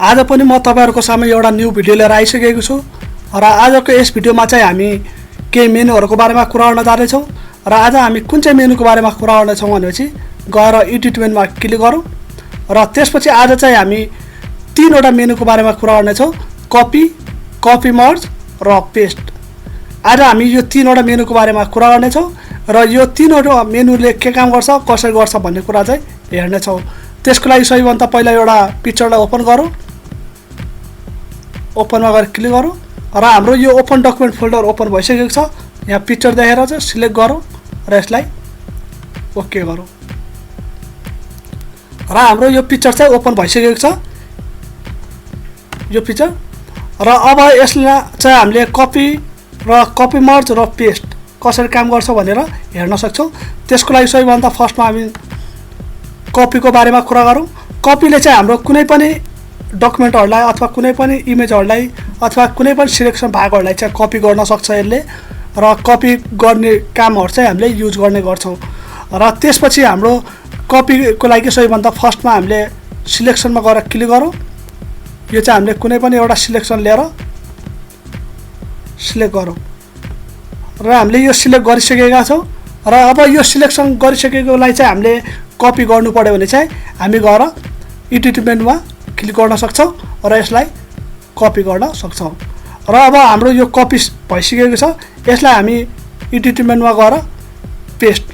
आज पनि म तपाईहरुको सामु एउटा न्यू भिडियो लिएर आइसकेको छु र आजको यस भिडियोमा चाहिँ हामी केही मेनुहरुको बारेमा कुरा गर्न जाँदै छौं र आज हामी कुन चाहिँ मेनुको बारेमा कुरा गर्न छौं भनेपछि गएर एडिट मेनुमा क्लिक गरौँ र त्यसपछि आज चाहिँ हामी तीनवटा मेनुको बारेमा कुरा गर्ने छौं कपी मर्ज र पेस्ट। आज हामी यो तीनवटा मेनुको बारेमा कुरा गर्ने छौं र यो तीनवटा मेनुले के काम गर्छ कसरी गर्छ भन्ने कुरा चाहिँ हेर्ने छौं। त्यसको लागि सबैभन्दा पहिला एउटा पिक्चरलाई ओपन गरौँ, ओपनमा गएर क्लिक गरौँ र हाम्रो यो ओपन डकुमेन्ट फोल्डर ओपन भइसकेको छ। यहाँ पिक्चर देखेर चाहिँ सिलेक्ट गरौँ र यसलाई ओके गरौँ र हाम्रो यो पिक्चर चाहिँ ओपन भइसकेको छ यो पिक्चर। र अब यसलाई चाहिँ हामीले कपी मर्ज र पेस्ट कसरी काम गर्छ भनेर हेर्न सक्छौं। त्यसको लागि सबैभन्दा फर्स्टमा हामी कपीको बारेमा कुरा गरौँ। कपीले चाहिँ हाम्रो कुनै पनि डकुमेन्टहरुलाई अथवा कुनै पनि इमेजहरुलाई अथवा कुनै पनि सिलेक्सन भागहरुलाई चाहिँ कपी गर्न सक्छ यसले र कपी गर्ने कामहरु चाहिँ हामीले युज गर्ने गर्छौं। र त्यसपछि हाम्रो कपीको लागि सबैभन्दा फर्स्टमा हामीले सिलेक्सनमा गएर क्लिक गरौँ। यो चाहिँ हामीले कुनै पनि एउटा सिलेक्सन लिएर सिलेक्ट गरौँ र हामीले यो सिलेक्ट गरिसकेका छौं। र अब यो सिलेक्सन गरिसकेकोलाई चाहिँ हामीले कपी गर्नु पर्यो भने चाहिँ हामी गएर एडिट मेनुमा क्लिक गर्न सक्छौं र यसलाई कपी गर्न सक्छौं। र अब हाम्रो यो कपी भइसकेको छ, यसलाई हामी एडिट मेनुमा गएर पेस्ट,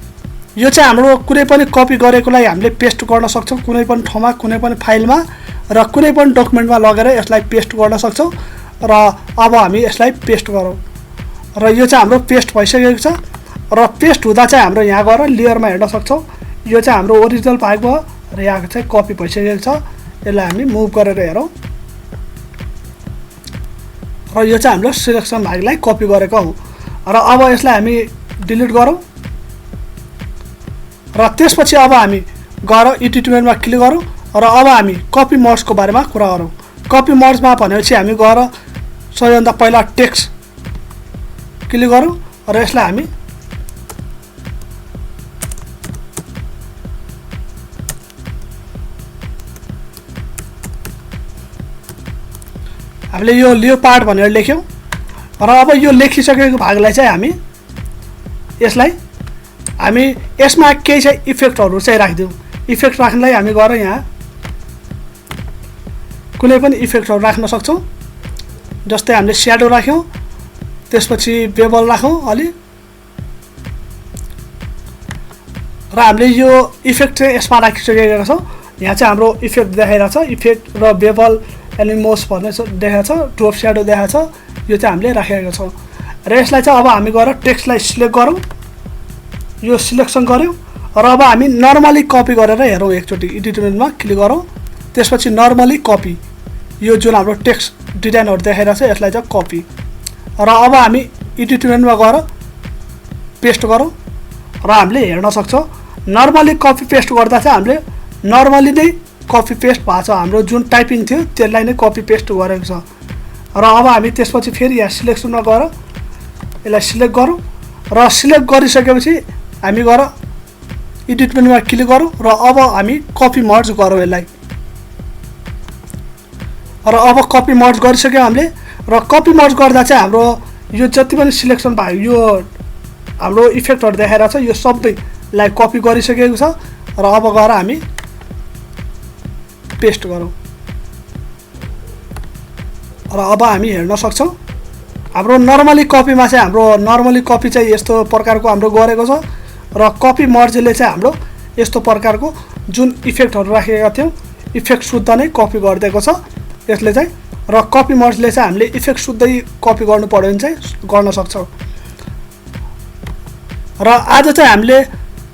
यो चाहिँ हाम्रो कुनै पनि कपी गरेकोलाई हामीले पेस्ट गर्न सक्छौं कुनै पनि ठाउँमा कुनै पनि फाइलमा र कुनै पनि डकुमेन्टमा लगेर यसलाई पेस्ट गर्न सक्छौं। र अब हामी यसलाई पेस्ट गरौँ र यो चाहिँ हाम्रो पेस्ट भइसकेको छ। र पेस्ट हुँदा चाहिँ हाम्रो यहाँ गएर लेयरमा हेर्न सक्छौं। यो चाहिँ हाम्रो ओरिजिनल भाग भयो र यहाँ चाहिँ कपी भइसकेको छ। यसलाई हामी मुभ गरेर हेरौँ र यो चाहिँ हाम्रो सिलेक्सन भागलाई कपी गरेको हो। र अब यसलाई हामी डिलिट गरौँ र त्यसपछि अब हामी गएर एडिट मेनुमा क्लिक गरौँ र अब हामी कपी मर्जको बारेमा कुरा गरौँ। कपी मर्जमा भनेपछि हामी गएर सबैभन्दा पहिला टेक्स्ट क्लिक गरौँ र यसलाई हामी हामीले यो लियोपार्ड भनेर लेख्यौं र अब यो लेखिसकेको भागलाई चाहिँ हामी यसमा केही चाहिँ इफेक्टहरु चाहिँ राख्दियौ। इफेक्ट राख्नलाई हामी गएर यहाँ कुनै पनि इफेक्टहरु राख्न सक्छौं। जस्तै हामीले स्याडो राख्यौं, त्यसपछि बेबल राखौं अलि र हामीले यो इफेक्ट चाहिँ यसमा राखिसकेका छौं। यहाँ चाहिँ हाम्रो इफेक्ट देखाइरा छ, इफेक्ट र बेबल एनिमोस भन्ने देखाएको छ, ड्रप स्याडो देखाएको छ, यो चाहिँ हामीले राखेका छौं। र यसलाई चाहिँ अब हामी गएर टेक्स्टलाई सिलेक्ट गरौँ, यो सिलेक्सन गर्यौं र अब हामी नर्मली कपी गरेर हेरौँ। एकचोटी एडिट मेनुमा क्लिक गरौँ, त्यसपछि नर्मली कपी, यो जुन हाम्रो टेक्स्ट डिजाइनहरु देखाइरा छ यसलाई चाहिँ कपी र अब हामी एडिट मेनुमा गएर पेस्ट गरौँ र हामीले हेर्न सक्छौं नर्मली कपी पेस्ट गर्दा चाहिँ हामीले नर्मली नै कपी पेस्ट भएको छ। हाम्रो जुन टाइपिङ थियो त्यसलाई नै कपी पेस्ट गरेको छ। र अब हामी त्यसपछि फेरि यहाँ सिलेक्सनमा गएर यसलाई सिलेक्ट गरौँ र सिलेक्ट गरिसकेपछि हामी गएर एडिट मेनुमा क्लिक गरौँ र अब हामी कपी मर्ज गरौँ यसलाई। र अब कपी मर्ज गरिसक्यौं हामीले र कपी मर्ज गर्दा चाहिँ हाम्रो यो जति पनि सिलेक्सन भयो यो हाम्रो इफेक्टहरु देखाइरा छ यो सबैलाई कपी गरिसकेको छ। र अब गएर हामी पेस्ट गरौँ र अब हामी हेर्न सक्छौं हाम्रो नर्मली कपीमा चाहिँ हाम्रो नर्मली कपी चाहिँ यस्तो प्रकारको हाम्रो गरेको छ र कपी मर्जले चाहिँ हाम्रो यस्तो प्रकारको जुन इफेक्टहरु राखेका थियौं इफेक्ट शुद्ध नै कपी गर्दिएको छ यसले चाहिँ। र कपी मर्जले चाहिँ हामीले इफेक्ट शुद्धै कपी गर्नु पर्यो भने चाहिँ गर्न सक्छौं। र आज चाहिँ हामीले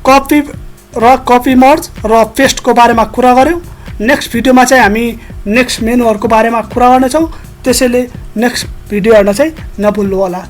कपी मर्ज र पेस्टको बारेमा कुरा गर्यौं। नेक्स्ट भिडियोमा चाहिँ हामी नेक्स्ट मेनुहरुको बारेमा कुरा गर्ने छौं, त्यसैले नेक्स्ट भिडियो हेर्न चाहिँ नभुल्नु होला।